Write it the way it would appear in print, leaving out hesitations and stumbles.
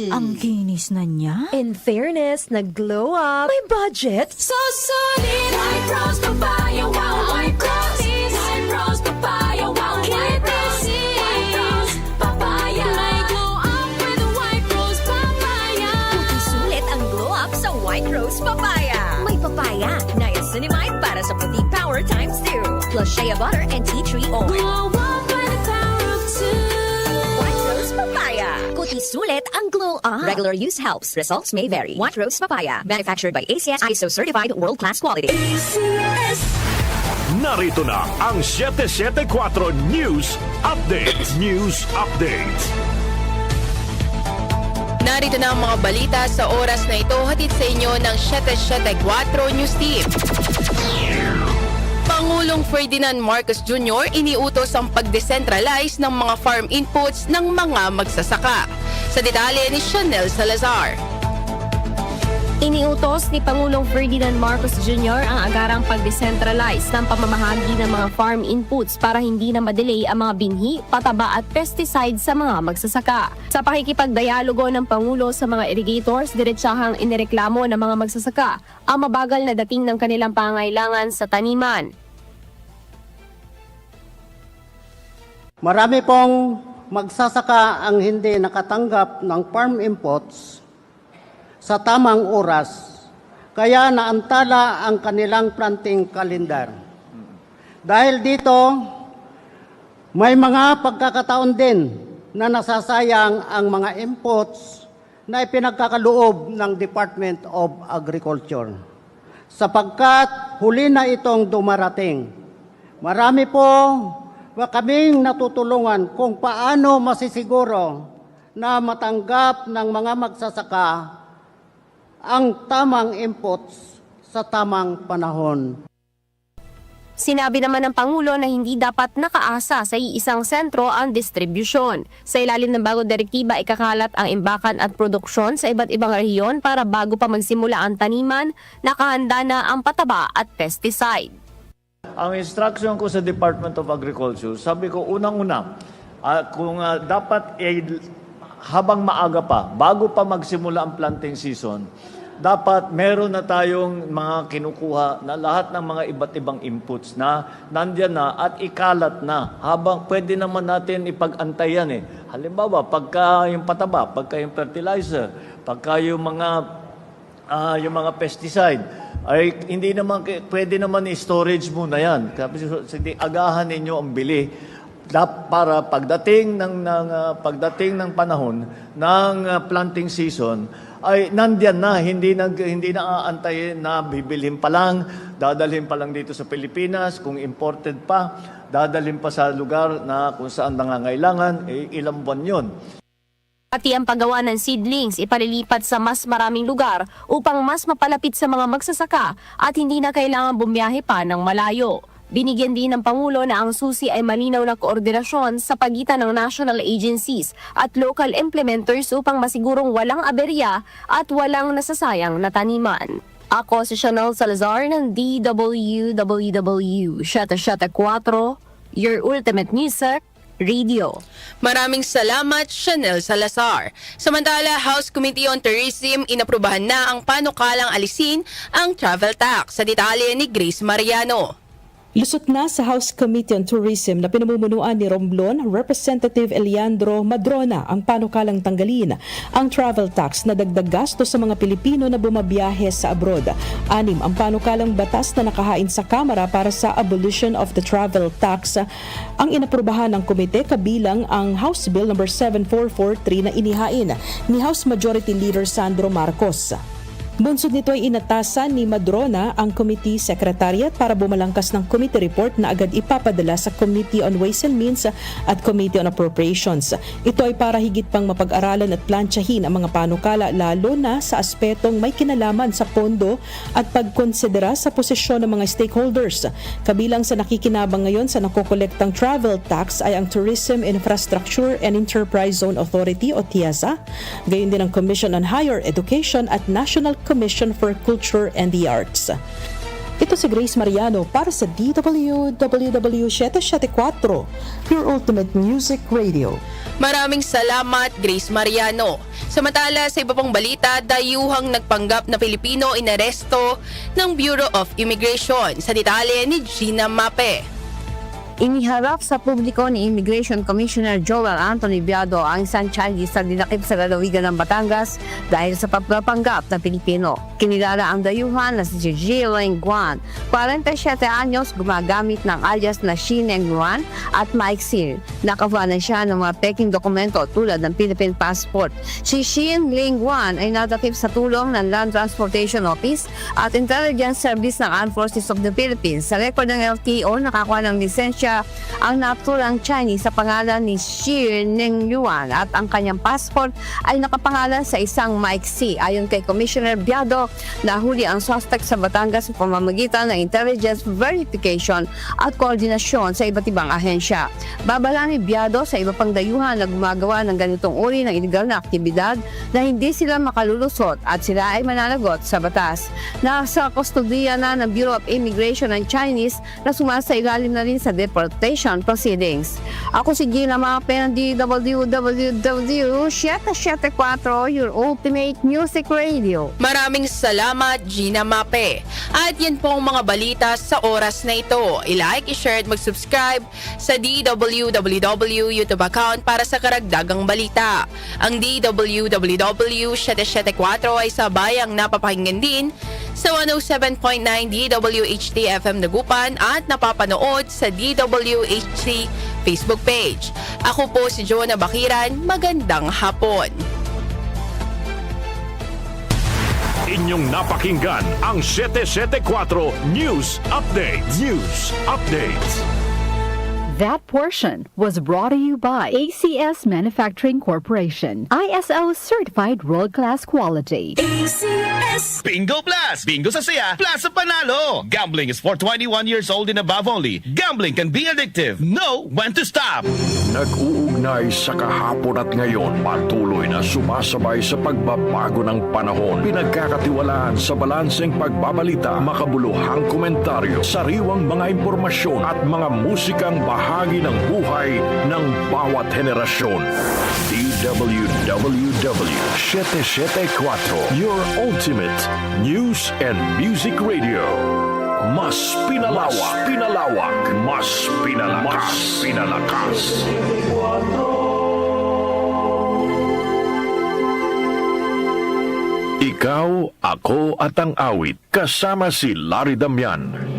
Ang kinis na niya. In fairness, nag-glow up. May budget. So solid, White Rose Papaya, wow, White Rose. White Rose Papaya, wow, White Rose. White Rose Papaya. May glow up with White Rose Papaya. Puti sulit ang glow up sa White Rose Papaya. May papaya, niacinamide para sa puti power times 2. Plus shea butter and tea tree oil. Glow up by the power of 2. White Rose Papaya. Puti sulit ang glow up. Regular use helps. Results may vary. White Rose Papaya. Manufactured by ACS ISO certified world-class quality. Narito na ang 774 News Update. News Update. Narito na ang mga balita sa oras na ito, hatid sa inyo ng 774 News Team. Pangulong Ferdinand Marcos Jr. iniutos ang pag-decentralize ng mga farm inputs ng mga magsasaka. Sa detalye ni Chanel Salazar. Iniutos ni Pangulong Ferdinand Marcos Jr. ang agarang pag-decentralize ng pamamahagi ng mga farm inputs para hindi na madelay ang mga binhi, pataba at pesticide sa mga magsasaka. Sa pakikipagdialogo ng Pangulo sa mga irrigators, diretsahang inireklamo ng mga magsasaka ang mabagal na dating ng kanilang pangailangan sa taniman. Marami pong magsasaka ang hindi nakatanggap ng farm inputs sa tamang oras, kaya naantala ang kanilang planting calendar. Dahil dito, may mga pagkakataon din na nasasayang ang mga inputs na ipinagkakaloob ng Department of Agriculture. Sapagkat huli na itong dumarating. Marami po kaming natutulungan kung paano masisiguro na matanggap ng mga magsasaka ang tamang inputs sa tamang panahon. Sinabi naman ng Pangulo na hindi dapat nakaasa sa iisang sentro ang distribusyon. Sa ilalim ng bagong direktiba, ikakalat ang imbakan at produksyon sa iba't ibang rehiyon para bago pa magsimula ang taniman, nakahanda na ang pataba at pesticide. Ang instruction ko sa Department of Agriculture, sabi ko unang-una, kung dapat habang maaga pa, bago pa magsimula ang planting season, dapat meron na tayong mga kinukuha na lahat ng mga iba't ibang inputs na nandiyan na at ikalat na habang pwede naman natin ipag-antayan eh. Halimbawa, pagka yung pataba, pagka yung fertilizer, pagka yung mga pesticide, ay hindi naman pwede naman i-storage muna yan. Kasi agahan ninyo ang bili para pagdating ng panahon ng planting season ay nandiyan na, hindi na aantayin na bibilhin pa lang, dadalhin pa lang dito sa Pilipinas, kung imported pa, dadalhin pa sa lugar na kung saan nangangailangan, ilang buwan yun. Pati ang paggawa ng seedlings ipalilipat sa mas maraming lugar upang mas mapalapit sa mga magsasaka at hindi na kailangan bumiyahe pa ng malayo. Binigyan din ng Pangulo na ang susi ay malinaw na koordinasyon sa pagitan ng national agencies at local implementers upang masigurong walang aberya at walang nasasayang na taniman. Ako si Chanel Salazar ng DWWW 774, your ultimate music radio. Maraming salamat, Chanel Salazar. Samantala, House Committee on Tourism inaprubahan na ang panukalang alisin ang travel tax. Sa detalye ni Grace Mariano. Lusot na sa House Committee on Tourism na pinamumunuan ni Romblon, Representative Eliandro Madrona ang panukalang tanggalin ang travel tax na dagdag gasto sa mga Pilipino na bumabiyahe sa abroad. 6 ang panukalang batas na nakahain sa Kamara para sa abolition of the travel tax ang inaprubahan ng komite, kabilang ang House Bill No. 7443 na inihain ni House Majority Leader Sandro Marcos. Bunsod nito ay inatasan ni Madrona ang Committee Secretariat para bumalangkas ng committee report na agad ipapadala sa Committee on Ways and Means at Committee on Appropriations. Ito ay para higit pang mapag-aralan at plantsahin ang mga panukala, lalo na sa aspetong may kinalaman sa pondo at pagkonsidera sa posisyon ng mga stakeholders. Kabilang sa nakikinabang ngayon sa nakokolektang travel tax ay ang Tourism Infrastructure and Enterprise Zone Authority o TIAZA, gayon din ang Commission on Higher Education at National Commission for Culture and the Arts. Ito si Grace Mariano para sa DWWW 774, your ultimate music radio. Maraming salamat, Grace Mariano. Samantala, sa iba pang balita, dayuhang nagpanggap na Pilipino inaresto ng Bureau of Immigration. Sa detalye ni Gina Mape. Iniharap sa publiko ni Immigration Commissioner Joel Anthony Biado ang isang Chinese na dinakip sa lalawigan ng Batangas dahil sa pagpapanggap na Pilipino. Kinilala ang dayuhan na si Jiling Guan, 47 anyos, gumagamit ng alias na Xineng Guan at Mike Sir. Nakawanan siya ng mga peking dokumento tulad ng Philippine passport. Si Xineng Guan ay nadakip sa tulong ng Land Transportation Office at Intelligence Service ng Armed Forces of the Philippines. Sa record ng LTO, nakakuha ng lisensya ang naturang Chinese sa pangalan ni Xi Nengyuan at ang kanyang passport ay nakapangalan sa isang Mike C. Ayon kay Commissioner Biado, nahuli ang suspect sa Batangas sa pamamagitan ng intelligence verification at koordinasyon sa iba't ibang ahensya. Babala ni Biado sa iba pang dayuhan na gumagawa ng ganitong uri ng iligal na aktibidad na hindi sila makalulusot at sila ay mananagot sa batas. Nasa kustodiya na ng Bureau of Immigration ng Chinese na sumasailalim na rin sa deportation proceedings. Ako si Gina Mape ng DWWW 774, your ultimate music radio. Maraming salamat, Gina Mape. At yan po ang mga balita sa oras na ito. I-like, i-share at mag-subscribe sa DWWW YouTube account para sa karagdagang balita. Ang DWWW 774 ay sabayang napapakinggan din sa 107.9 DWHT FM Dagupan at napapanood sa DWHT Facebook page. Ako po si Jonah Bakiran. Magandang hapon. Inyong napakinggan ang 774 News Update. News Update. That portion was brought to you by ACS Manufacturing Corporation. ISO certified world-class quality. ACS. Bingo Plus! Bingo sa saya, plus sa panalo! Gambling is for 21 years old and above only. Gambling can be addictive. Know when to stop! Nag-uugnay sa kahapon at ngayon, patuloy na sumasabay sa pagbabago ng panahon. Pinagkakatiwalaan sa balanseng pagbabalita, makabuluhang komentaryo, sariwang mga impormasyon at mga musikang bahagi ng buhay ng bawat henerasyon. DWWW 774, your ultimate news and music radio. Mas pinalawak, mas pinalakas. Ikaw, ako at ang awit, kasama si Larry Damian.